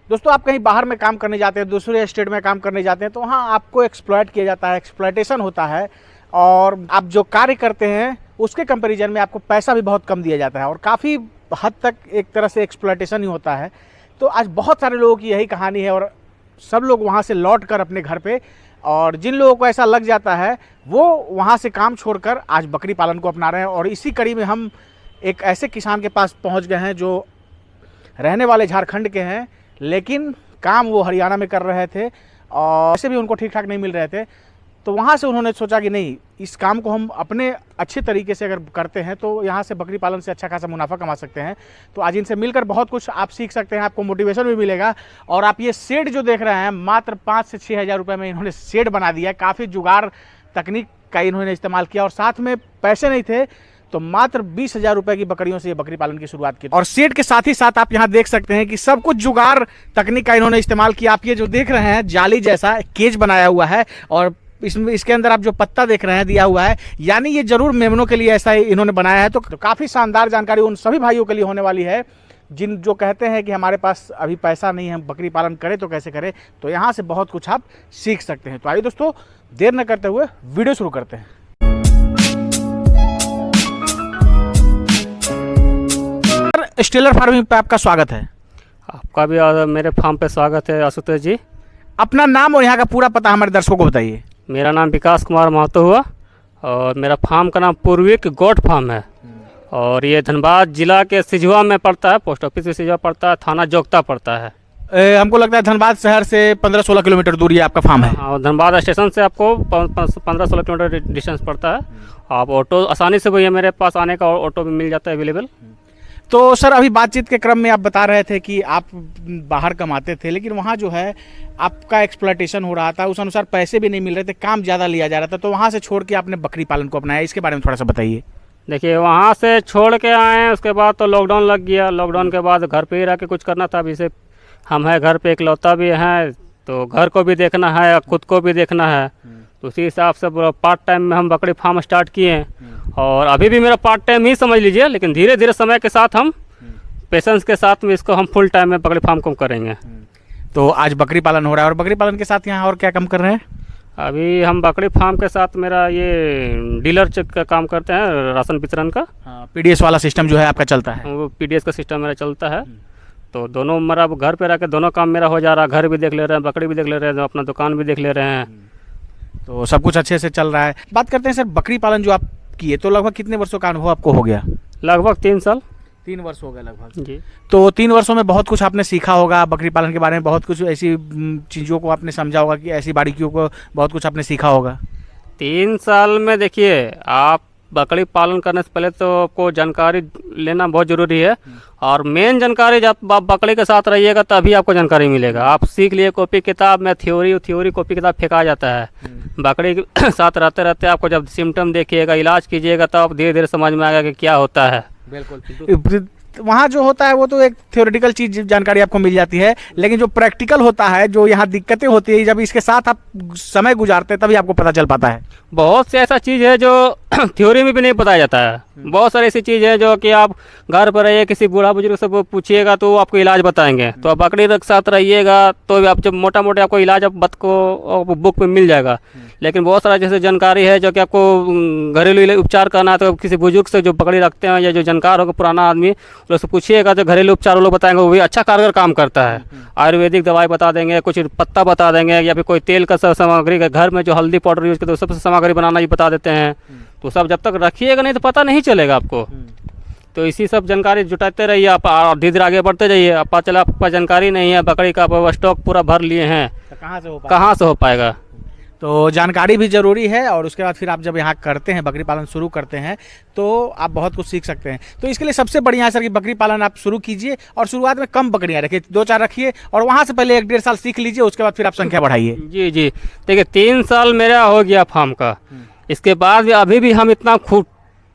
दोस्तों आप कहीं बाहर में काम करने जाते हैं, दूसरे स्टेट में काम करने जाते हैं, तो वहाँ आपको एक्सप्लॉयट किया जाता है, एक्सप्लॉयटेशन होता है, और आप जो कार्य करते हैं उसके कंपैरिजन में आपको पैसा भी बहुत कम दिया जाता है और काफ़ी हद तक एक तरह से एक्सप्लॉयटेशन ही होता है। तो आज बहुत सारे लोगों की यही कहानी है और सब लोग वहाँ से लौट कर अपने घर पे, और जिन लोगों को ऐसा लग जाता है वो वहाँ से काम छोड़कर आज बकरी पालन को अपना रहे हैं। और इसी कड़ी में हम एक ऐसे किसान के पास पहुँच गए हैं जो रहने वाले झारखंड के हैं, लेकिन काम वो हरियाणा में कर रहे थे और वैसे भी उनको ठीक ठाक नहीं मिल रहे थे। तो वहाँ से उन्होंने सोचा कि नहीं, इस काम को हम अपने अच्छे तरीके से अगर करते हैं तो यहाँ से बकरी पालन से अच्छा खासा मुनाफा कमा सकते हैं। तो आज इनसे मिलकर बहुत कुछ आप सीख सकते हैं, आपको मोटिवेशन भी मिलेगा। और आप ये शेड जो देख रहे हैं, मात्र 5 से 6 हज़ार रुपये में इन्होंने शेड बना दिया है। काफ़ी जुगाड़ तकनीक का इन्होंने इस्तेमाल किया और साथ में पैसे नहीं थे तो मात्र 20,000 रुपये की बकरियों से ये बकरी पालन की शुरुआत की। और शेड के साथ ही साथ आप यहाँ देख सकते हैं कि सब कुछ जुगाड़ तकनीक का इन्होंने इस्तेमाल किया। आप ये जो देख रहे हैं जाली जैसा केज बनाया हुआ है और इसके अंदर आप जो पत्ता देख रहे हैं दिया हुआ है, यानी ये जरूर मेमनों के लिए ऐसा इन्होंने बनाया है। तो काफ़ी शानदार जानकारी उन सभी भाइयों के लिए होने वाली है जिन जो कहते हैं कि हमारे पास अभी पैसा नहीं है, हम बकरी पालन करें तो कैसे करें। तो यहाँ से बहुत कुछ आप सीख सकते हैं। तो आइए दोस्तों, देर न करते हुए वीडियो शुरू करते हैं। स्टेलर फार्मिंग पे आपका स्वागत है। आपका भी मेरे फार्म पे स्वागत है आशुतोष जी। अपना नाम और यहाँ का पूरा पता हमारे दर्शकों को बताइए। मेरा नाम विकास कुमार महतो हुआ और मेरा फार्म का नाम पूर्विक गोट फार्म है और ये धनबाद जिला के सिजवा में पड़ता है। पोस्ट ऑफिस से सिजवा पड़ता है, थाना जोगता पड़ता है। हमको लगता है धनबाद शहर से 15-16 किलोमीटर दूरी आपका फार्म है। हाँ, धनबाद स्टेशन से आपको 15-16 किलोमीटर डिस्टेंस पड़ता है। आप ऑटो आसानी से भैया मेरे पास आने का ऑटो भी मिल जाता है अवेलेबल। तो सर, अभी बातचीत के क्रम में आप बता रहे थे कि आप बाहर कमाते थे, लेकिन वहाँ जो है आपका एक्सप्लॉयटेशन हो रहा था, उस अनुसार पैसे भी नहीं मिल रहे थे, काम ज़्यादा लिया जा रहा था, तो वहाँ से छोड़ के आपने बकरी पालन को अपनाया। इसके बारे में थोड़ा सा बताइए। देखिए, वहाँ से छोड़ के आए, उसके बाद तो लॉकडाउन लग गया। लॉकडाउन के बाद घर पे ही रह के कुछ करना था। अभी से हम है घर पे इकलौता भी हैं, तो घर को भी देखना है, खुद को भी देखना है। तो उसी हिसाब से पार्ट टाइम में हम बकरी फार्म स्टार्ट किए हैं और अभी भी मेरा पार्ट टाइम ही समझ लीजिए, लेकिन धीरे धीरे समय के साथ हम पेशेंस के साथ में इसको हम फुल टाइम में बकरी फार्म को करेंगे। तो आज बकरी पालन हो रहा है और बकरी पालन के साथ यहाँ और क्या काम कर रहे हैं? अभी हम बकरी फार्म के साथ मेरा ये डीलर का काम करते हैं, राशन वितरण का। PDS वाला सिस्टम जो है आपका चलता है? वो PDS का सिस्टम मेरा चलता है। तो दोनों मेरा घर पे रह के दोनों काम मेरा हो जा रहा है। घर भी देख ले रहे हैं, बकरी भी देख ले रहे हैं, अपना दुकान भी देख ले रहे हैं। तो सब कुछ अच्छे से चल रहा है। बात करते हैं सर, बकरी पालन जो आप किए तो लगभग कितने वर्षों का अनुभव आपको हो गया? लगभग 3 साल। 3 वर्ष हो गए लगभग जी। तो 3 वर्षों में बहुत कुछ आपने सीखा होगा बकरी पालन के बारे में, बहुत कुछ ऐसी चीज़ों को आपने समझा होगा कि ऐसी बारीकियों को बहुत कुछ आपने सीखा होगा। 3 साल में देखिए, आप बकरी पालन करने से पहले तो आपको जानकारी लेना बहुत ज़रूरी है और मेन जानकारी जब आप बकरी के साथ रहिएगा तभी आपको जानकारी मिलेगा। आप सीख लिए कॉपी किताब में, थ्योरी कॉपी किताब फेंका जाता है। बकरी के साथ रहते रहते आपको जब सिम्टम देखिएगा, इलाज कीजिएगा, तब आप धीरे धीरे समझ में आएगा कि क्या होता है। बिल्कुल, वहाँ जो होता है वो तो एक थ्योरेटिकल चीज़ जानकारी आपको मिल जाती है, लेकिन जो प्रैक्टिकल होता है, जो यहाँ दिक्कतें होती है, जब इसके साथ आप समय गुजारते हैं तभी आपको पता चल पाता है। बहुत सी ऐसा चीज़ है जो थ्योरी में भी नहीं बताया जाता है। बहुत सारी ऐसी चीज़ है जो कि आप घर पर रहिए, किसी बूढ़ा बुजुर्ग से पूछिएगा तो वो आपको इलाज बताएंगे। तो आप बकरी के साथ रहिएगा तो आप जब मोटा मोटा आपको इलाज बत को बुक में मिल जाएगा। लेकिन बहुत सारा जैसे जानकारी है जो कि आपको घरेलू उपचार करना है तो किसी बुजुर्ग से जो बकरी रखते हैं या जो जानकार होगा पुराना आदमी, उससे पूछिएगा तो घरेलू उपचार वो लोग बताएंगे, वो भी अच्छा कारगर काम करता है। आयुर्वेदिक दवाई बता देंगे, कुछ पत्ता बता देंगे, या फिर कोई तेल का सामग्री का, घर में जो हल्दी पाउडर यूज़ करते हैं सबसे सामग्री बनाना भी बता देते हैं। तो सब जब तक रखिएगा नहीं तो पता नहीं चलेगा आपको। तो इसी सब जानकारी जुटाते रहिए आप और धीरे धीरे आगे बढ़ते जाइए। अब पता चला आपके पास जानकारी नहीं है, बकरी का स्टॉक पूरा भर लिए हैं, तो कहाँ से हो पाएगा। तो जानकारी भी ज़रूरी है और उसके बाद फिर आप जब यहाँ करते हैं, बकरी पालन शुरू करते हैं, तो आप बहुत कुछ सीख सकते हैं। तो इसके लिए सबसे बढ़िया है सर कि बकरी पालन आप शुरू कीजिए और शुरुआत में कम बकरियाँ रखिए, 2-4 रखिए और वहाँ से पहले 1-1.5 साल सीख लीजिए, उसके बाद फिर आप संख्या बढ़ाइए। जी जी, देखिए 3 साल मेरा हो गया फार्म का। इसके बाद भी अभी भी हम इतना खूब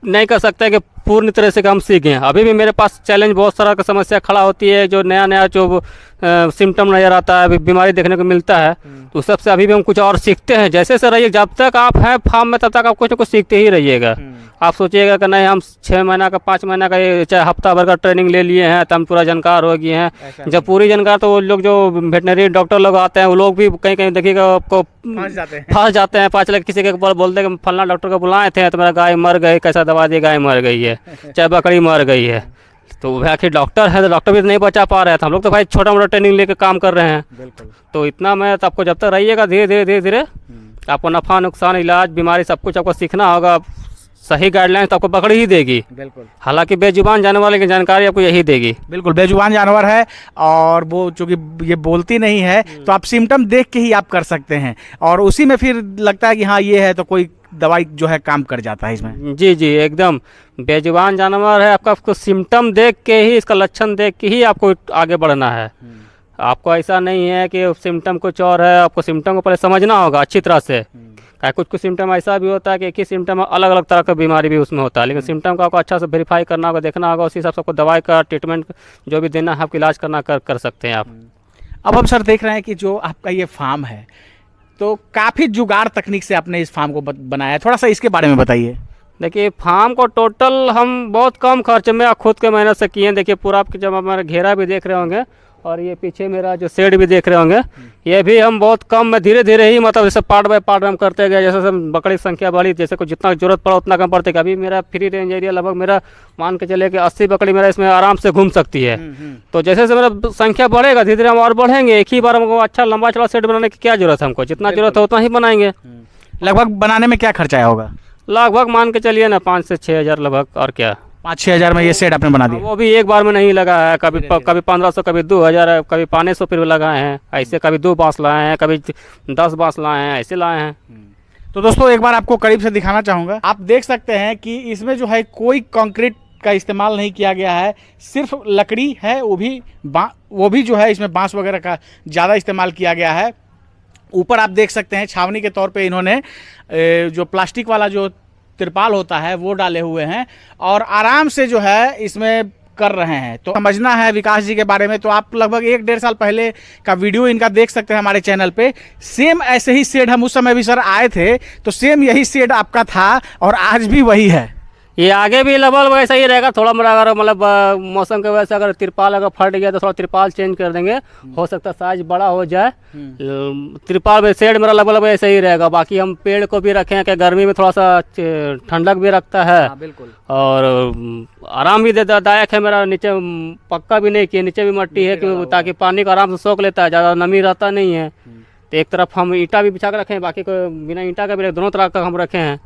नहीं कर सकते कि पूर्ण तरह से हम सीखे हैं। अभी भी मेरे पास चैलेंज बहुत सारा का समस्या खड़ा होती है, जो नया नया जो सिम्टम नज़र आता है, बीमारी देखने को मिलता है, तो उस सबसे अभी भी हम कुछ और सीखते हैं। जैसे से रहिए, जब तक आप हैं फार्म में तब तक आप कुछ ना कुछ सीखते ही रहिएगा। आप सोचिएगा कि नहीं हम 6 महीना का 5 महीना का ये चाहे हफ्ता भर का ट्रेनिंग ले लिए हैं तो हम पूरा जानकार हो गए हैं। जब पूरी जानकार तो वो लोग जो वेटनरी डॉक्टर लोग आते हैं वो लोग भी कहीं कहीं देखिएगा आपको फंस जाते हैं। 5 लाख किसी के ऊपर बोलते हैं कि फलना डॉक्टर को बुलाए थे तो मेरा गाय मर गई, कैसा दवा दिए गाय मर गई है, चाहे बकरी मर गई है। तो वह आखिर डॉक्टर है तो डॉक्टर भी नहीं बचा पा रहे थे, हम लोग तो भाई छोटा मोटा ट्रेनिंग लेकर काम कर रहे हैं। तो इतना मैं तो आपको जब तक रहिएगा धीरे धीरे धीरे धीरे आपको नफ़ा नुकसान इलाज बीमारी सब कुछ आपको सीखना होगा। सही गाइडलाइन तो आपको बकरी ही देगी, बिल्कुल। हालांकि बेजुबान जानवर की जानकारी आपको यही देगी। बिल्कुल, बेजुबान जानवर है और वो चूंकि ये बोलती नहीं है तो आप सिम्टम देख के ही आप कर सकते हैं और उसी में फिर लगता है कि हाँ ये है तो कोई दवाई जो है काम कर जाता है इसमें। जी जी एकदम बेजुबान जानवर है, आपको सिम्टम देख के ही, इसका लक्षण देख के ही आपको आगे बढ़ना है। आपको ऐसा नहीं है कि सिम्टम कुछ और है, आपको सिम्टम को पहले समझना होगा अच्छी तरह से। कुछ कुछ सिम्टम ऐसा भी होता है कि एक ही सिम्टम अलग अलग तरह का बीमारी भी उसमें होता है, लेकिन सिम्टम का आपको अच्छा से वेरीफाई करना होगा, देखना होगा, उसी हिसाब से आपको दवाई का ट्रीटमेंट जो भी देना है आपको इलाज करना कर सकते हैं आप। अब हम सर देख रहे हैं कि जो आपका ये फार्म है तो काफ़ी जुगाड़ तकनीक से आपने इस फार्म को बनाया है, थोड़ा सा इसके बारे में बताइए। देखिए फार्म को टोटल हम बहुत कम खर्च में खुद के मेहनत से किए हैं। देखिए पूरा आपके जब हमारा घेरा भी देख रहे होंगे और ये पीछे मेरा जो शेड भी देख रहे होंगे, ये भी हम बहुत कम में धीरे धीरे ही मतलब जैसे पार्ट बाय पार्ट हम करते गए। जैसे बकरी की संख्या बढ़ी, जैसे को जितना जरूरत पड़ा उतना कम पड़ते। अभी मेरा फ्री रेंज एरिया लगभग मेरा मान के चले कि 80 बकरी मेरा इसमें आराम से घूम सकती है। तो जैसे जैसे मेरा संख्या बढ़ेगा धीरे धीरे हम और बढ़ेंगे। एक ही बार हमको अच्छा लंबा चौड़ा शेड बनाने की क्या जरूरत है, हमको जितना जरूरत है उतना ही बनाएंगे। लगभग बनाने में क्या खर्चा आया होगा? लगभग मान के चलिए ना 5 से 6 हज़ार लगभग, और क्या 5-6 हज़ार में ये सेट आपने बना दिया? वो भी एक बार में नहीं लगा है, कभी 1500, कभी 2000, कभी 500 फिर लगाए हैं ऐसे, कभी 2 बांस लाए हैं, कभी 10 बांस लाए हैं, ऐसे लाए हैं। तो दोस्तों एक बार आपको करीब से दिखाना चाहूँगा। आप देख सकते हैं कि इसमें जो है कोई कंक्रीट का इस्तेमाल नहीं किया गया है, सिर्फ लकड़ी है, वो भी जो है इसमें बांस वगैरह का ज़्यादा इस्तेमाल किया गया है। ऊपर आप देख सकते हैं छावनी के तौर पे इन्होंने जो प्लास्टिक वाला जो तिरपाल होता है वो डाले हुए हैं और आराम से जो है इसमें कर रहे हैं। तो समझना है विकास जी के बारे में तो आप लगभग 1-1.5 साल पहले का वीडियो इनका देख सकते हैं हमारे चैनल पे। सेम ऐसे ही शेड हम उस समय भी सर आए थे तो सेम यही शेड आपका था और आज भी वही है। ये आगे भी लगभग वैसा ही रहेगा। थोड़ा मोड़ा अगर मतलब मौसम के वजह से अगर तिरपाल अगर फट गया तो थोड़ा तिरपाल चेंज कर देंगे, हो सकता है साइज बड़ा हो जाए। तिरपाल में शेड मेरा लगभग ऐसा ही रहेगा। बाकी हम पेड़ को भी रखें कि गर्मी में थोड़ा सा ठंडक भी रखता है। बिल्कुल। और आराम भी दायक है। मेरा नीचे पक्का भी नहीं किया, नीचे भी मट्टी है कि ताकि पानी को आराम से सोख लेता है, ज़्यादा नमी रहता नहीं है। तो एक तरफ हम ईंटा भी बिछा कर रखे हैं, बाकी को बिना ईंटा का भी दोनों तरह का हम रखे हैं।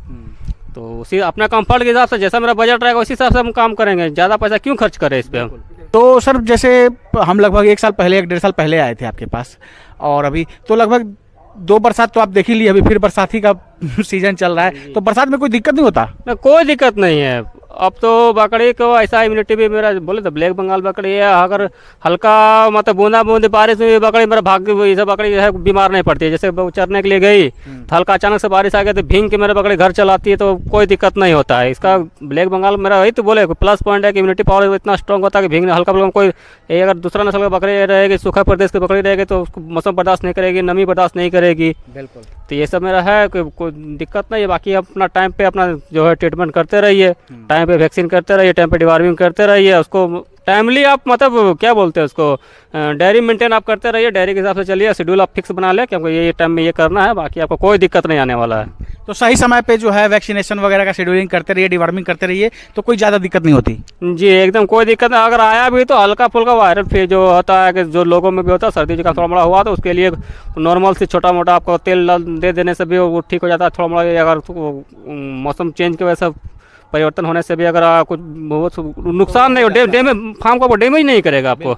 तो उसी अपना कंफर्ट के हिसाब से जैसा मेरा बजट रहेगा उसी हिसाब से हम काम करेंगे। ज़्यादा पैसा क्यों खर्च करें इस पर हम। तो सर जैसे हम लगभग 1 साल पहले 1-1.5 साल पहले आए थे आपके पास और अभी तो लगभग 2 बरसात तो आप देख ही लिए, अभी फिर बरसाती का सीजन चल रहा है तो बरसात में कोई दिक्कत नहीं होता? कोई दिक्कत नहीं है। अब तो बकरी को ऐसा इम्यूनिटी भी मेरा बोले तो ब्लैक बंगाल बकरी है, अगर हल्का मतलब बूंदा बूंदी बारिश में बकरी मेरा भाग बकरी जो है बीमार नहीं पड़ती है। जैसे वो चरने के लिए गई तो हल्का अचानक से बारिश आ गई तो भींग के मेरे बकरी घर चलाती है तो कोई दिक्कत नहीं होता है। इसका ब्लैक बंगाल मेरा वही तो बोले प्लस पॉइंट है कि इम्यूनिटी पावर इतना स्ट्रॉन्ग होता है कि भींग हल्का फुल्का कोई अगर दूसरा नस्ल की बकरी रहेगी, सूखा प्रदेश की बकरी रहेगी तो उसको मौसम बर्दाश्त नहीं करेगी, नमी बर्दाश्त नहीं करेगी। बिल्कुल। तो ये सब मेरा है, कोई दिक्कत नहीं है। बाकी अपना टाइम पे अपना जो है ट्रीटमेंट करते रहिए, टाइम पे वैक्सीन करते रहिए, टाइम पे डिवार्मिंग करते रहिए, उसको टाइमली आप मतलब क्या बोलते हैं उसको डायरी मेंटेन आप करते रहिए। डायरी के हिसाब से चलिए, शेड्यूल आप फिक्स बना लें कि हमको ये टाइम में ये करना है, बाकी आपको कोई दिक्कत नहीं आने वाला है। तो सही समय पे जो है वैक्सीनेशन वगैरह का शेड्यूलिंग करते रहिए, डिवार्मिंग करते रहिए तो कोई ज़्यादा दिक्कत नहीं होती। जी एकदम कोई दिक्कत नहीं। अगर आया भी तो हल्का फुल्का वायरल फिर जो होता है कि जो लोगों में भी होता है, सर्दी जुकाम थोड़ा मोड़ा हुआ तो उसके लिए नॉर्मल से छोटा मोटा आपको तेल दे देने से भी वो ठीक हो जाता है। थोड़ा मोड़ा अगर मौसम चेंज की वजह से परिवर्तन होने से भी अगर कुछ बहुत नुकसान नहीं हो, फार्म को वो डैमेज नहीं करेगा आपको।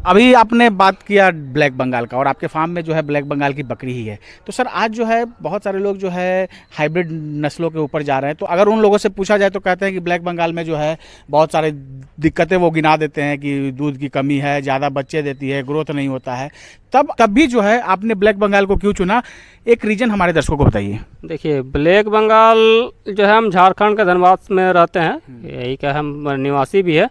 अभी आपने बात किया ब्लैक बंगाल का और आपके फार्म में जो है ब्लैक बंगाल की बकरी ही है, तो सर आज जो है बहुत सारे लोग जो है हाइब्रिड नस्लों के ऊपर जा रहे हैं, तो अगर उन लोगों से पूछा जाए तो कहते हैं कि ब्लैक बंगाल में जो है बहुत सारे दिक्कतें वो गिना देते हैं कि दूध की कमी है, ज़्यादा बच्चे देती है, ग्रोथ नहीं होता है। तब भी जो है आपने ब्लैक बंगाल को क्यों चुना, एक रीज़न हमारे दर्शकों को बताइए। देखिए, ब्लैक बंगाल जो है, हम झारखंड के धनबाद में रहते हैं, यही का हम निवासी भी है।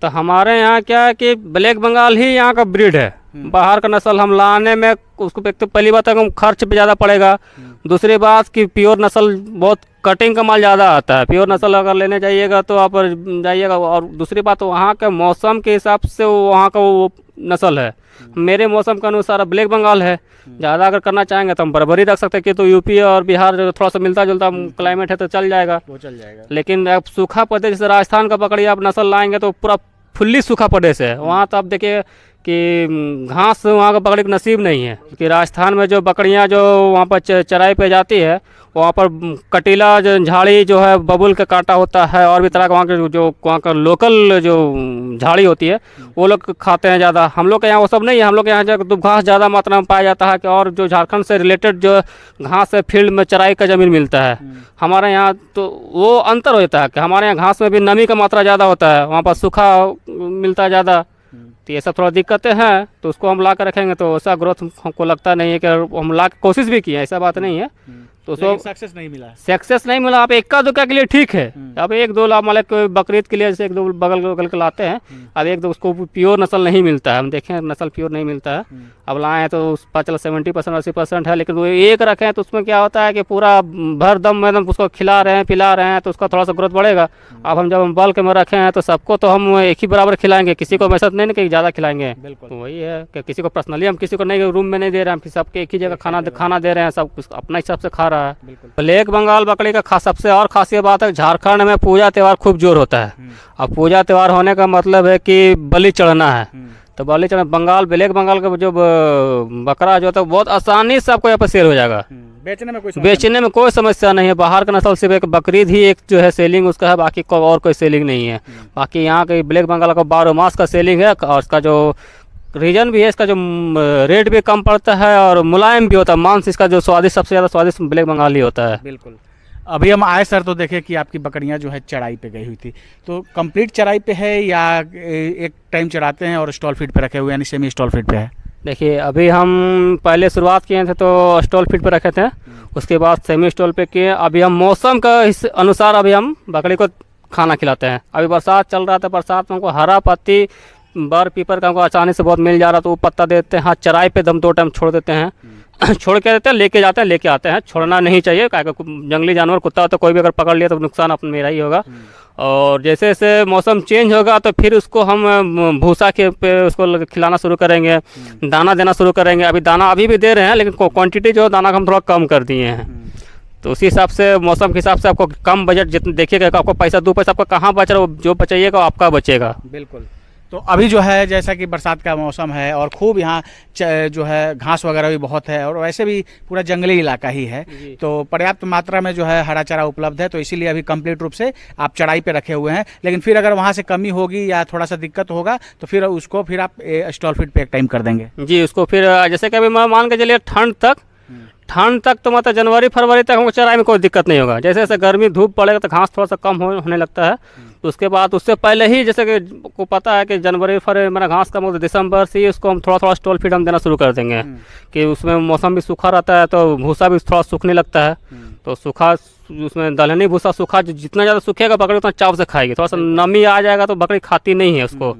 तो हमारे यहाँ क्या है कि ब्लैक बंगाल ही यहाँ का ब्रीड है। बाहर का नस्ल हम लाने में उसको एक तो पहली बात है खर्च पे ज़्यादा पड़ेगा, दूसरी बात कि प्योर नस्ल बहुत कटिंग का माल ज़्यादा आता है। प्योर नस्ल अगर लेने जाइएगा तो आप जाइएगा, और दूसरी बात वहाँ के मौसम के हिसाब से वहाँ का वो नस्ल है। मेरे मौसम के अनुसार ब्लैक बंगाल है, ज़्यादा अगर करना चाहेंगे तो हम बराबरी रख सकते हैं कि तो यूपी और बिहार थोड़ा सा मिलता जुलता क्लाइमेट है तो चल जाएगा, वो चल जाएगा। लेकिन अब सूखा प्रदेश जैसे राजस्थान का पकड़िए आप नस्ल लाएंगे तो पूरा फुल्ली सूखा प्रदेश है। वहाँ तो आप देखिए कि घास वहाँ का पकड़ने का नसीब नहीं है, क्योंकि राजस्थान में जो बकरियाँ जो वहाँ पर चराई पे जाती है वहाँ पर कटीला जो झाड़ी जो है बबुल का कांटा होता है, और भी तरह का वहाँ के जो वहाँ का लोकल जो झाड़ी होती है वो लोग खाते हैं ज़्यादा। हम लोग के यहाँ वो सब नहीं है। हम लोग के यहाँ जो तो घास ज़्यादा मात्रा में पाया जाता है कि और जो झारखंड से रिलेटेड जो घास है फील्ड में चराई का ज़मीन मिलता है। हमारे यहाँ तो वो अंतर हो जाता है कि हमारे यहाँ घास में भी नमी का मात्रा ज़्यादा होता है, वहाँ पर सूखा मिलता है ज़्यादा। तो ये सब थोड़ा दिक्कतें हैं, तो उसको हम ला कर रखेंगे तो ऐसा ग्रोथ हमको लगता नहीं है कि हम ला के कोशिश भी किए, ऐसा बात नहीं है। तो उसको सक्सेस नहीं मिला। सक्सेस नहीं मिला। आप इक्का दुक्का के लिए ठीक है, अब एक दो लाख मतलब कोई बकरीद के लिए जैसे एक दो बगल के लाते हैं, अब एक दो उसको प्योर नस्ल नहीं मिलता है। हम देखें नस्ल प्योर नहीं मिलता है, अब लाए हैं तो उसका चलो 70% 80% है, लेकिन वो एक रखें तो उसमें क्या होता है कि पूरा भर दम एकदम उसको खिला रहे हैं पिला रहे हैं तो उसका थोड़ा सा ग्रोथ बढ़ेगा। अब हम जब हम बल्क में रखे हैं तो सबको तो हम एक ही बराबर खिलाएंगे, किसी को वैसा नहीं कि ज़्यादा खिलाएंगे। तो वही है कि किसी को पर्सनली हम किसी को नहीं रूम में नहीं दे रहे हैं, हम सबके एक ही जगह खाना दे रहे हैं, सब अपना हिसाब से खा रहा है। ब्लैक बंगाल बकरी का सबसे और खासियत बात है, झारखंड में पूजा त्यौहार खूब जोर होता है। अब पूजा त्यौहार होने का मतलब है कि बलि चढ़ना है, तो बलि चढ़ना बंगाल ब्लैक बंगाल का जो बकरा जो होता है बहुत आसानी से आपको यहाँ पर सेल हो जाएगा। बेचने में कोई समस्या नहीं है। बाहर का नस्ल सिर्फ एक बकरीद ही एक जो है सेलिंग उसका है, बाकी को और कोई सेलिंग नहीं है। बाकी यहाँ के ब्लैक बंगाल का 12 मास का सेलिंग है, और उसका जो रीजन भी है, इसका जो रेट भी कम पड़ता है और मुलायम भी होता है। मांस इसका जो स्वादिष्ट सबसे ज़्यादा स्वादिष्ट ब्लैक बंगाल ही होता है। बिल्कुल। अभी हम आए सर तो देखे कि आपकी बकरियां जो है चढ़ाई पे गई हुई थी, तो कंप्लीट चढ़ाई पे है या एक टाइम चढ़ाते हैं और स्टॉल फीड पे रखे हुए, यानी सेमी स्टॉल फीड पे है? देखिए, अभी हम पहले शुरुआत किए थे तो स्टॉल फीड पे रखे थे, उसके बाद सेमी स्टॉल पे किए। अभी हम मौसम का अनुसार अभी हम बकरी को खाना खिलाते हैं। अभी बरसात चल रहा था, बरसात में हमको हरा पत्ती बर पीपर का हमको आसानी से बहुत मिल जा रहा, तो वो पत्ता देते हैं। हाँ, चराई पे दम 2 टाइम छोड़ देते हैं छोड़ के देते हैं, लेके जाते हैं, लेके आते हैं। छोड़ना नहीं चाहिए, जंगली जानवर कुत्ता तो कोई भी अगर पकड़ लिया तो नुकसान अपना मेरा ही होगा। और जैसे जैसे मौसम चेंज होगा तो फिर उसको हम भूसा के पे उसको खिलाना शुरू करेंगे, दाना देना शुरू करेंगे। अभी दाना अभी भी दे रहे हैं, लेकिन क्वांटिटी जो दाना का हम थोड़ा कम कर दिए हैं। तो उसी हिसाब से मौसम के हिसाब से आपको कम बजट जितना देखिएगा, आपको पैसा 2 पैसा आपका कहाँ बच रहा है, जो बचाइएगा आपका बचेगा। बिल्कुल। तो अभी जो है जैसा कि बरसात का मौसम है और खूब यहाँ जो है घास वगैरह भी बहुत है, और वैसे भी पूरा जंगली इलाका ही है, तो पर्याप्त मात्रा में जो है हरा चारा उपलब्ध है, तो इसीलिए अभी कंप्लीट रूप से आप चढ़ाई पे रखे हुए हैं। लेकिन फिर अगर वहाँ से कमी होगी या थोड़ा सा दिक्कत होगा तो फिर उसको फिर आप स्टॉल फीड पे एक टाइम कर देंगे? जी, उसको फिर जैसे कि अभी मान के चलिए ठंड तक तो मतलब जनवरी फरवरी तक हमको चराई में कोई दिक्कत नहीं होगा। जैसे जैसे गर्मी धूप पड़ेगा तो घास थोड़ा सा कम होने लगता है, तो उसके बाद उससे पहले ही जैसे कि को पता है कि जनवरी फरवरी मेरा घास कम होता है, दिसंबर से ही उसको हम थोड़ा स्टॉल फीड हम देना शुरू कर देंगे कि उसमें मौसम भी सूखा रहता है तो भूसा भी थोड़ा सूखने लगता है। तो सूखा उसमें दलहनी भूसा सूखा जितना ज़्यादा सूखेगा बकरी उतना चाव से खाएगी। थोड़ा सा नमी आ जाएगा तो बकरी खाती नहीं है उसको,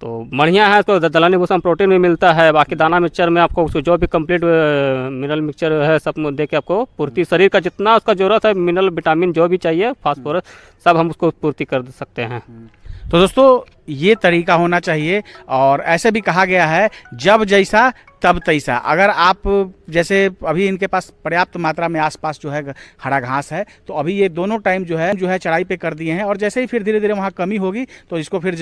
तो बढ़िया है। तो दलहनी भूसा में प्रोटीन भी मिलता है। बाकी दाना मिक्सचर में आपको उसको जो भी कंप्लीट मिनरल मिक्सचर है सब दे के आपको पूर्ति शरीर का जितना उसका ज़रूरत है, मिनरल विटामिन जो भी चाहिए फास्फोरस सब हम उसको पूर्ति कर सकते हैं। तो दोस्तों ये तरीका होना चाहिए, और ऐसे भी कहा गया है जब जैसा तब तैसा। अगर आप जैसे अभी इनके पास पर्याप्त मात्रा में आसपास जो है हरा घास है, तो अभी ये दोनों टाइम जो है चढ़ाई पे कर दिए हैं, और जैसे ही फिर धीरे धीरे वहाँ कमी होगी तो इसको फिर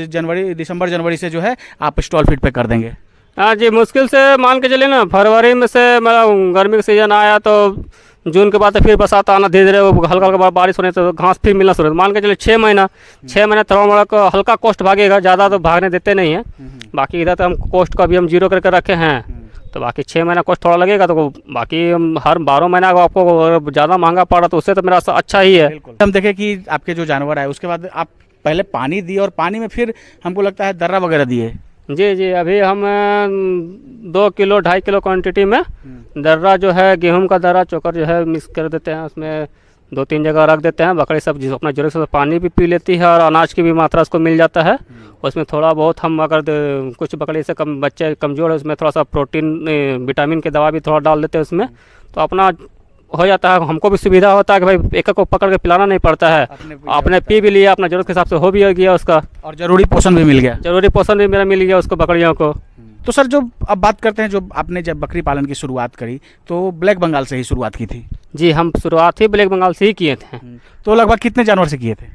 दिसंबर जनवरी से जो है आप स्टॉल फीड पे कर देंगे। हाँ जी, मुश्किल से मान के चलिए ना, फरवरी में से मतलब गर्मी का सीज़न आया तो जून के बाद तो फिर बरसात आना धीरे धीरे, वो हल्का हल्का बारिश होने तो घास फिर मिलना शुरू, मान के चलिए 6 महीना थोड़ा मोड़ा को हल्का कॉस्ट भागेगा, ज़्यादा तो भागने देते नहीं है। बाकी इधर तो हम कॉस्ट को अभी हम 0 करके रखे हैं, तो बाकी 6 महीना कॉस्ट थोड़ा लगेगा, तो बाकी हम हर 12 महीना को आपको ज़्यादा महंगा पड़ा तो उससे तो मेरा अच्छा ही है। हम देखें कि आपके जो जानवर है उसके बाद आप पहले पानी दिए और पानी में फिर हमको लगता है दर्रा वगैरह दिए। जी जी, अभी हम 2 किलो 2.5 किलो क्वांटिटी में दर्रा जो है, गेहूं का दर्रा चोकर जो है मिक्स कर देते हैं, उसमें 2-3 जगह रख देते हैं। बकरी सब जिस अपना जरूरत से पानी भी पी लेती है और अनाज की भी मात्रा उसको मिल जाता है। उसमें थोड़ा बहुत हम अगर कुछ बकरी से कम बच्चे कमज़ोर है उसमें थोड़ा सा प्रोटीन विटामिन की दवा भी थोड़ा डाल देते हैं उसमें, तो अपना हो जाता है। हमको भी सुविधा होता है कि भाई एक को पकड़ के पिलाना नहीं पड़ता है, आपने पी भी लिया, अपना ज़रूरत के हिसाब से हो भी गया उसका, और ज़रूरी पोषण भी मिल गया। ज़रूरी पोषण भी मेरा मिल गया उसको, बकरियों को। तो सर जो अब बात करते हैं, जो आपने जब बकरी पालन की शुरुआत करी तो ब्लैक बंगाल से ही शुरुआत की थी? जी, हम शुरुआत ही ब्लैक बंगाल से ही किए थे। तो लगभग कितने जानवर से किए थे?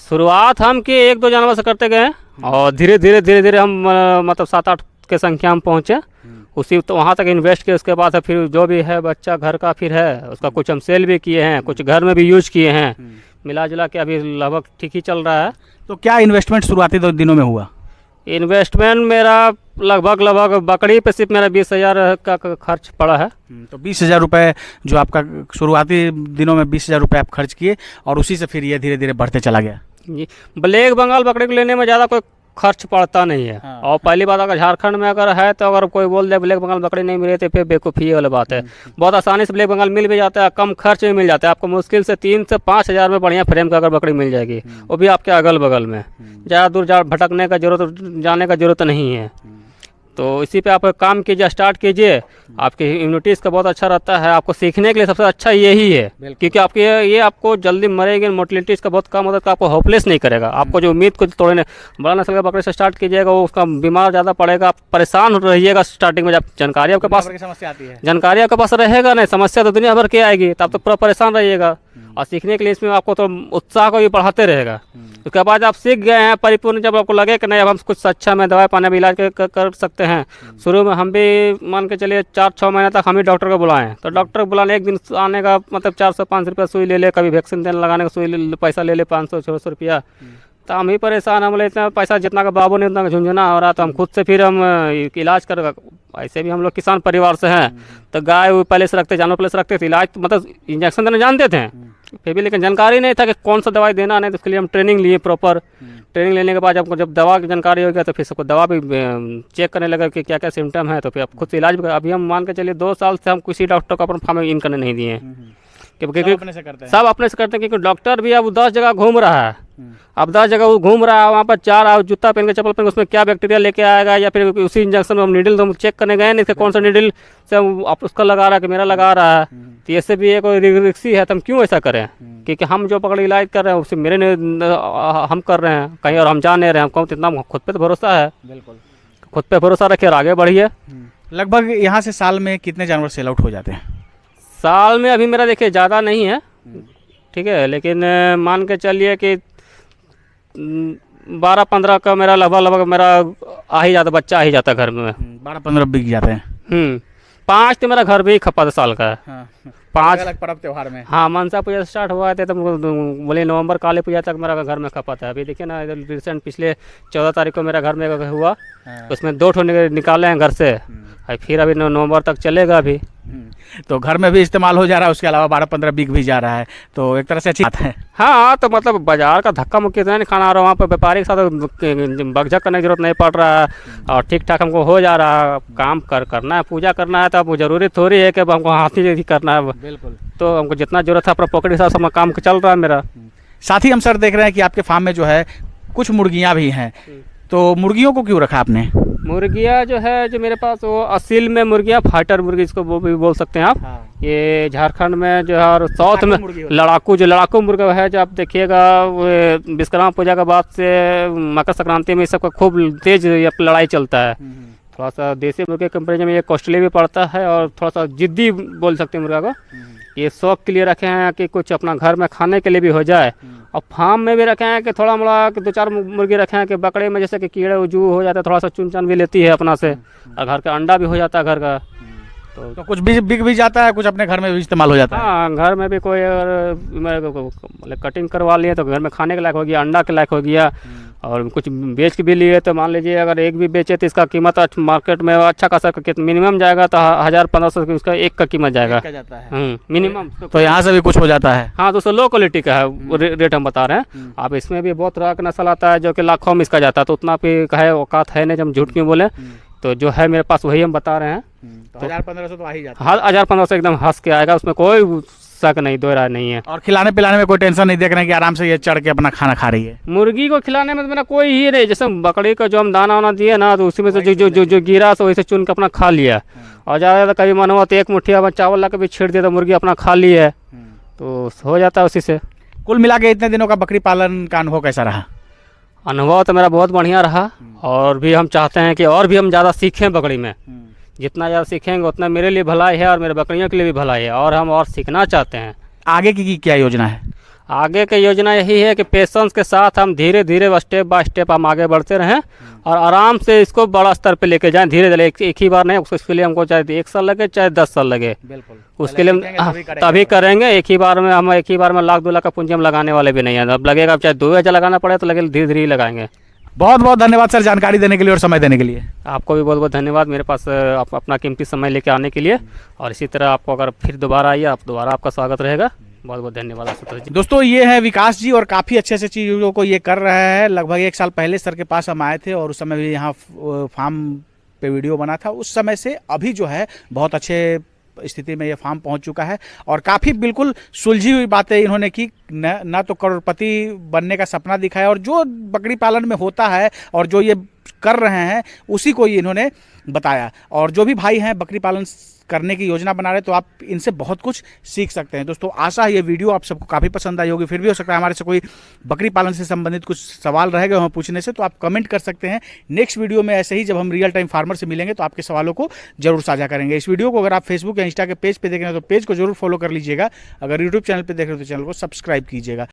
शुरुआत हम कि 1-2 जानवर से करते गए और धीरे धीरे हम मतलब 7-8 के संख्या में पहुँचे। उसी तो वहाँ तक इन्वेस्ट किए, उसके बाद फिर जो भी है बच्चा घर का फिर है उसका कुछ हम सेल भी किए हैं, कुछ घर में भी यूज किए हैं, मिला जुला के अभी लगभग ठीक ही चल रहा है। तो क्या इन्वेस्टमेंट शुरुआती दिनों में हुआ? इन्वेस्टमेंट मेरा लगभग बकरी पे सिर्फ मेरा 20,000 का खर्च पड़ा है। तो 20,000 रुपये जो आपका शुरुआती दिनों में 20,000 रुपये आप खर्च किए और उसी से फिर ये धीरे धीरे बढ़ते चला गया। जी, ब्लैक बंगाल बकरी को लेने में ज़्यादा कोई खर्च पड़ता नहीं है। हाँ। और पहली बात अगर झारखंड में अगर है तो अगर कोई बोल दे ब्लैक बंगाल बकरी नहीं मिले तो फिर बेवकूफ़ी वाली बात है। बहुत आसानी से ब्लैक बंगाल मिल भी जाता है, कम खर्च में मिल जाता है आपको। मुश्किल से 3 से 5 हज़ार में बढ़िया फ्रेम का अगर बकरी मिल जाएगी, वो भी आपके अगल बगल में, ज़्यादा दूर भटकने का जाने का जरूरत नहीं है। तो इसी पे आप काम कीजिए, स्टार्ट कीजिए, आपकी इम्यूनिटी इसका बहुत अच्छा रहता है। आपको सीखने के लिए सबसे अच्छा यही है, क्योंकि आपके ये आपको जल्दी मरेगी, मोटिलिटी इसका बहुत कम होता है, तो आपको होपलेस नहीं करेगा। आपको जो उम्मीद को तोड़ने, बड़ा नस्ल का बकरे से स्टार्ट कीजिएगा, वो उसका बीमार ज़्यादा पड़ेगा, आप परेशान रहिएगा स्टार्टिंग में। जब जानकारी आपके पास समस्या आती है, जानकारी आपके पास रहेगा नहीं, समस्या तो दुनिया भर की आएगी, तब तो पूरा परेशान रहिएगा। और सीखने के लिए इसमें आपको तो उत्साह को भी बढ़ाते रहेगा। उसके बाद आप सीख गए हैं परिपूर्ण, जब आपको लगे कि नहीं अब हम कुछ अच्छा में दवाई पानी भी इलाज कर सकते हैं। शुरू में हम भी मान के चलिए 4-6 महीने तक हम ही डॉक्टर को बुलाएं, तो डॉक्टर बुलाने एक दिन आने का मतलब 400-500 रुपया सुई ले ले, कभी वैक्सीन देने लगाने का सुई पैसा ले ले 500-600 रुपया, तो हम ही परेशान। हम इतना पैसा जितना का बाबू ने उतना झुंझुना हो रहा, तो हम खुद से फिर हम इलाज कर, ऐसे भी हम लोग किसान परिवार से हैं, तो गाय पहले से रखते, जानवर पहले से रखते थे, इलाज मतलब इंजेक्शन देना जानते थे फिर भी, लेकिन जानकारी नहीं था कि कौन सा दवाई देना नहीं, तो उसके लिए हम ट्रेनिंग लिए प्रॉपर। ट्रेनिंग लेने के बाद जब दवा की जानकारी हो गया तो फिर सबको दवा भी चेक करने लगा कि क्या क्या सिम्टम है, तो फिर आप खुद से इलाज भी। अभी हम मान के चलिए 2 साल से हम किसी डॉक्टर को अपना फार्म में इन करने नहीं दिए हैं, क्योंकि सब अपने से करते हैं। क्योंकि डॉक्टर भी अब 10 जगह घूम रहा है, अब 10 जगह वो घूम रहा है, वहाँ पर 4 जूता पहन के चप्पल पहन के उसमें क्या बैक्टीरिया लेके आएगा, या फिर उसी इंजेक्शन में हम नीडल तो हम चेक करने गए नहीं, कौन सा नीडल से आप उसका लगा रहा है कि मेरा लगा रहा है, तो ऐसे भी एक रिक्सी है, तो हम क्यों ऐसा करें? क्योंकि हम जो पकड़ इलाज कर रहे हैं उससे हम कर रहे हैं कहीं और हम जान नहीं रहे हैं, हमको इतना खुद पे तो भरोसा है। बिल्कुल, खुद पे भरोसा रखिए और आगे बढ़िए। लगभग यहाँ से साल में कितने जानवर सेल आउट हो जाते हैं? साल में अभी मेरा देखिए ज़्यादा नहीं है, ठीक है, लेकिन मान के चलिए कि 12-15 का मेरा लगभग मेरा आ ही जाता, बच्चा आ ही जाता घर में। 12-15 बिक जाते हैं। 5 तो मेरा घर भी खपा साल का है। हाँ। 5 अलग पर्व त्योहार में। हाँ, मनसा पूजा स्टार्ट हुआ था तो बोले नवंबर काली पूजा तक मेरा घर में खपा था। अभी देखिए ना, इधर रिसेंट पिछले 14 तारीख को मेरा घर में हुआ, उसमें 2 ठो निकाले हैं घर से, फिर अभी नवंबर तक चलेगा अभी। तो घर में भी इस्तेमाल हो जा रहा है, उसके अलावा 12-15 बिक भी जा रहा है, तो एक तरह से अच्छी बात है। हाँ, तो मतलब बाजार का धक्का मुक्की नहीं खाना आ रहा, वहाँ पर व्यापारी के साथ बगझक करने की जरूरत नहीं पड़ रहा है, और ठीक ठाक हमको हो जा रहा है। काम करना है, पूजा करना है, तो अब जरूरी थोड़ी है कि अब हमको हाथी ही करना है। बिल्कुल, तो हमको जितना जरूरत है अपना पॉकेट के हिसाब से अपना काम चल रहा है मेरा। साथ ही हम सर देख रहे हैं कि आपके फार्म में जो है कुछ मुर्गियाँ भी हैं, तो मुर्गियों को क्यों रखा आपने? मुर्गियाँ जो है, जो मेरे पास वो असील में मुर्गियाँ, फाइटर मुर्गी इसको वो भी बोल सकते हैं आप। हाँ। ये झारखंड में जो है और साउथ में लड़ाकू मुर्गा है, जो आप देखिएगा विश्वकर्मा पूजा के बाद से मकर संक्रांति में सबका खूब तेज लड़ाई चलता है। थोड़ा सा देसी मुर्गे कंपेरिजन में ये कॉस्टली भी पड़ता है और थोड़ा सा जिद्दी बोल सकते हैं मुर्गा को। ये शौक के लिए रखे हैं कि कुछ अपना घर में खाने के लिए भी हो जाए, और फार्म में भी रखे हैं कि थोड़ा मोड़ा 2-4 मुर्गी रखे हैं कि बकरे में जैसे कि कीड़े उजू हो जाते हैं, थोड़ा सा चुन चान भी लेती है अपना से, और घर का अंडा भी हो जाता है घर का। तो कुछ बिक भी जाता है, कुछ अपने घर में भी इस्तेमाल हो जाता है। हाँ, घर में भी कोई अगर मतलब कटिंग करवा लिए तो घर में खाने के लायक हो गया, अंडा के लायक हो गया, और कुछ बेच के भी लिए तो मान लीजिए अगर एक भी बेचे तो इसका कीमत मार्केट में अच्छा खासा मिनिमम जाएगा तो 1000-1500 उसका एक का कीमत जाएगा मिनिमम। तो यहाँ से भी कुछ हो जाता है। हाँ, दोस्तों लो क्वालिटी का है रेट हम बता रहे हैं। आप इसमें भी बहुत तरह का नस्ल आता है जो कि लाखों में इसका जाता है, तो उतना भी है औकात है नहीं जब हम झूठ क्यों बोले। तो जो है मेरे पास वही हम बता रहे हैं। तो 1000-1500 तो आ ही जाता है। हाँ, 1000-1500 एकदम हंस के आएगा, उसमें कोई शक नहीं, दो राय नहीं है। और खिलाने पिलाने में कोई टेंशन नहीं देख रहे हैं कि आराम से ये चढ़ के अपना खाना खा रही है। मुर्गी को खिलाने में तो मेरा कोई ही नहीं, जैसे बकरी को जो हम दाना वाना दिए ना तो उसी में से जो गिरा तो वही से चुन के अपना खा लिया। और ज़्यादा कभी मन हुआ तो एक मुट्ठी अब चावल ला के भी छीड़ दिया तो मुर्गी अपना खा ली है, तो हो जाता है उसी से। कुल मिला के इतने दिनों का बकरी पालन का अनुभव कैसा रहा? अनुभव तो मेरा बहुत बढ़िया रहा, और भी हम चाहते हैं कि और भी हम ज़्यादा सीखें बकरी में। जितना ज़्यादा सीखेंगे उतना मेरे लिए भलाई है और मेरे बकरियों के लिए भी भलाई है, और हम और सीखना चाहते हैं। आगे की क्या योजना है? आगे की योजना यही है कि पेशेंस के साथ हम धीरे धीरे स्टेप बाय स्टेप हम आगे बढ़ते रहें और आराम से इसको बड़ा स्तर पे लेके जाएं, धीरे धीरे। एक ही बार नहीं, उसके लिए हमको चाहे 1 साल लगे चाहे 10 साल लगे, बिल्कुल उसके लिए तभी करेंगे। एक ही बार में हम 1 लाख का पूंजी हम लगाने वाले भी नहीं है। अब लगेगा चाहे 2000 लगाना पड़े तो लगेगा, धीरे धीरे ही लगाएंगे। बहुत बहुत धन्यवाद सर जानकारी देने के लिए और समय देने के लिए। आपको भी बहुत बहुत धन्यवाद मेरे पास अपना कीमती समय लेके आने के लिए, और इसी तरह आपको अगर फिर दोबारा आइए, दोबारा आपका स्वागत रहेगा। बहुत बहुत धन्यवाद आशुतोष जी। दोस्तों ये है विकास जी, और काफ़ी अच्छे अच्छे चीज़ों को ये कर रहे हैं। लगभग 1 साल पहले सर के पास हम आए थे और उस समय भी यहाँ फार्म पे वीडियो बना था। उस समय से अभी जो है बहुत अच्छे स्थिति में ये फार्म पहुंच चुका है, और काफ़ी बिल्कुल सुलझी हुई बातें इन्होंने की। न तो करोड़पति बनने का सपना दिखाया, और जो बकरी पालन में होता है और जो ये कर रहे हैं उसी को इन्होंने बताया। और जो भी भाई हैं बकरी पालन करने की योजना बना रहे हैं तो आप इनसे बहुत कुछ सीख सकते हैं। दोस्तों आशा है ये वीडियो आप सबको काफ़ी पसंद आई होगी। फिर भी हो सकता है हमारे से कोई बकरी पालन से संबंधित कुछ सवाल रहेगा हमें पूछने से, तो आप कमेंट कर सकते हैं। नेक्स्ट वीडियो में ऐसे ही जब हम रियल टाइम फार्मर से मिलेंगे तो आपके सवालों को जरूर साझा करेंगे। इस वीडियो को अगर आप फेसबुक या इंस्टा के पेज पे देख रहे हैं तो पेज को जरूर फॉलो कर लीजिएगा। अगर यूट्यूब चैनल पर देख रहे हो तो चैनल को सब्सक्राइब कीजिएगा।